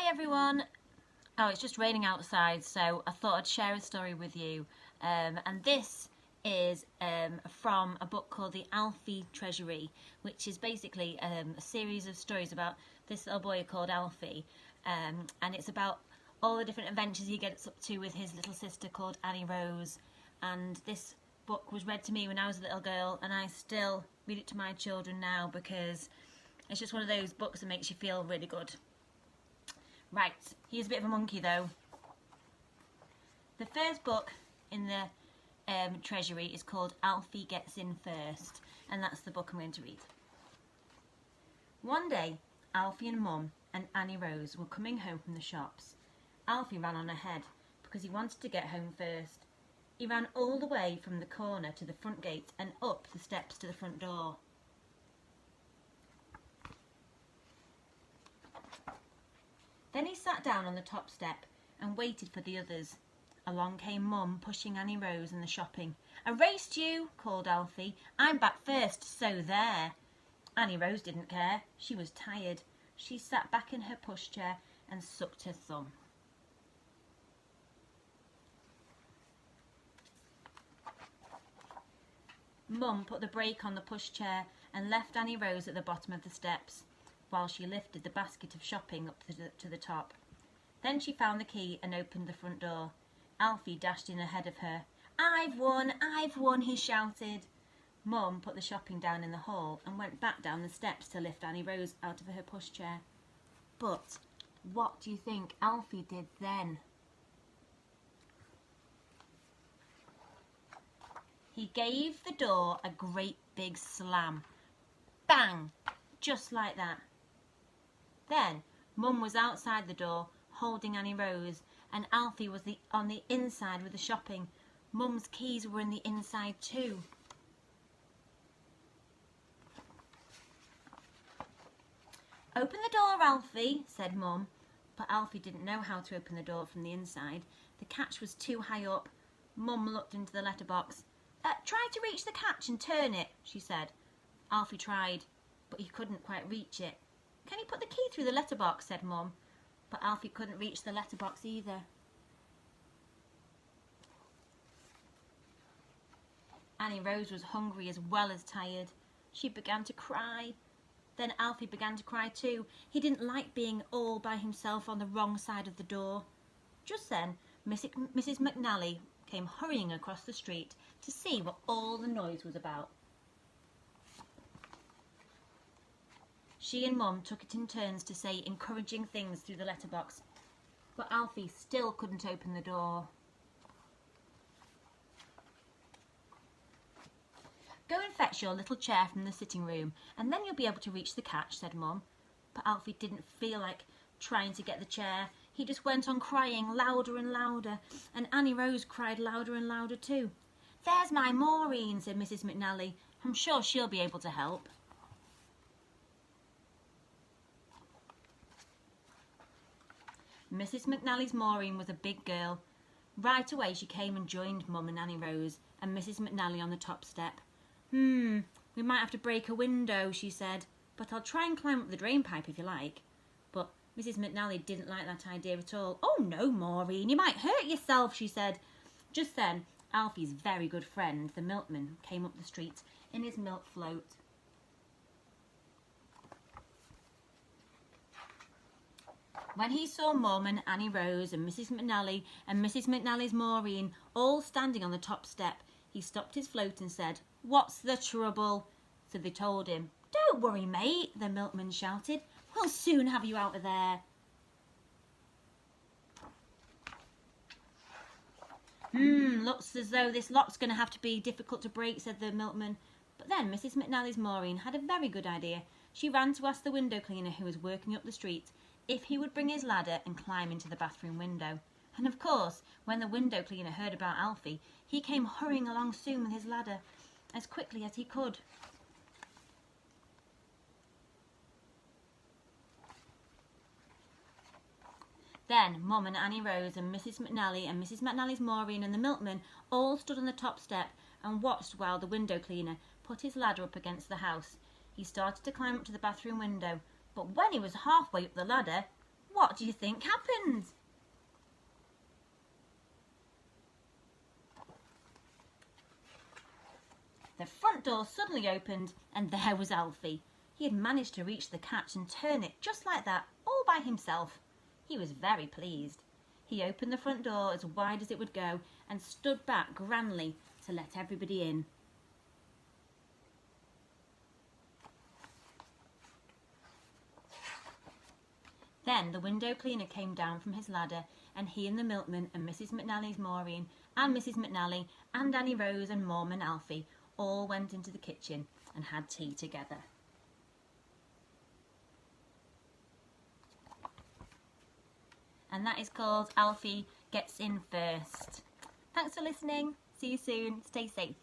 Hi everyone! Oh, it's just raining outside, so I thought I'd share a story with you. And this is from a book called the Alfie Treasury, which is basically a series of stories about this little boy called Alfie. And it's about all the different adventures he gets up to with his little sister called Annie Rose. And this book was read to me when I was a little girl, and I still read it to my children now because it's just one of those books that makes you feel really good. Right, he's a bit of a monkey though. The first book in the Treasury is called Alfie Gets In First, and that's the book I'm going to read. One day, Alfie and Mum and Annie Rose were coming home from the shops. Alfie ran on ahead because he wanted to get home first. He ran all the way from the corner to the front gate and up the steps to the front door. Then he sat down on the top step and waited for the others. Along came Mum, pushing Annie Rose in the shopping. "I raced you," called Alfie. "I'm back first, so there." Annie Rose didn't care. She was tired. She sat back in her pushchair and sucked her thumb. Mum put the brake on the pushchair and left Annie Rose at the bottom of the steps, while she lifted the basket of shopping up to the top. Then she found the key and opened the front door. Alfie dashed in ahead of her. I've won," he shouted. Mum put the shopping down in the hall and went back down the steps to lift Annie Rose out of her pushchair. But what do you think Alfie did then? He gave the door a great big slam. Bang! Just like that. Then Mum was outside the door holding Annie Rose, and Alfie was on the inside with the shopping. Mum's keys were in the inside too. "Open the door, Alfie," said Mum, but Alfie didn't know how to open the door from the inside. The catch was too high up. Mum looked into the letterbox. Try to reach the catch and turn it," she said. Alfie tried, but he couldn't quite reach it. "Can you put the key through the letterbox?" said Mum, but Alfie couldn't reach the letterbox either. Annie Rose was hungry as well as tired. She began to cry. Then Alfie began to cry too. He didn't like being all by himself on the wrong side of the door. Just then, Mrs McNally came hurrying across the street to see what all the noise was about. She and Mum took it in turns to say encouraging things through the letterbox, but Alfie still couldn't open the door. "Go and fetch your little chair from the sitting room, and then you'll be able to reach the catch," said Mum. But Alfie didn't feel like trying to get the chair. He just went on crying louder and louder, and Annie Rose cried louder and louder too. "There's my Maureen," said Mrs McNally. "I'm sure she'll be able to help." Mrs McNally's Maureen was a big girl. Right away she came and joined Mum and Annie Rose and Mrs McNally on the top step. We might have to break a window," she said, "but I'll try and climb up the drain pipe if you like." But Mrs McNally didn't like that idea at all. "Oh no, Maureen, you might hurt yourself," she said. Just then, Alfie's very good friend, the milkman, came up the street in his milk float. When he saw Mum and Annie Rose and Mrs McNally and Mrs McNally's Maureen all standing on the top step, he stopped his float and said, "What's the trouble?" So they told him. "Don't worry, mate," the milkman shouted. "We'll soon have you out of there." Looks as though this lock's going to have to be difficult to break," said the milkman. But then Mrs McNally's Maureen had a very good idea. She ran to ask the window cleaner who was working up the street if he would bring his ladder and climb into the bathroom window. And of course, when the window cleaner heard about Alfie, he came hurrying along soon with his ladder, as quickly as he could. Then Mum and Annie Rose and Mrs McNally and Mrs McNally's Maureen and the milkman all stood on the top step and watched while the window cleaner put his ladder up against the house. He started to climb up to the bathroom window, but when he was halfway up the ladder, What do you think happened? The front door suddenly opened and there was Alfie. He had managed to reach the catch and turn it just like that, all by himself. He was very pleased. He opened the front door as wide as it would go and stood back grandly to let everybody in. Then the window cleaner came down from his ladder, and he and the milkman and Mrs McNally's Maureen and Mrs McNally and Annie Rose and Mum and Alfie all went into the kitchen and had tea together. And that is called Alfie Gets In First. Thanks for listening. See you soon. Stay safe.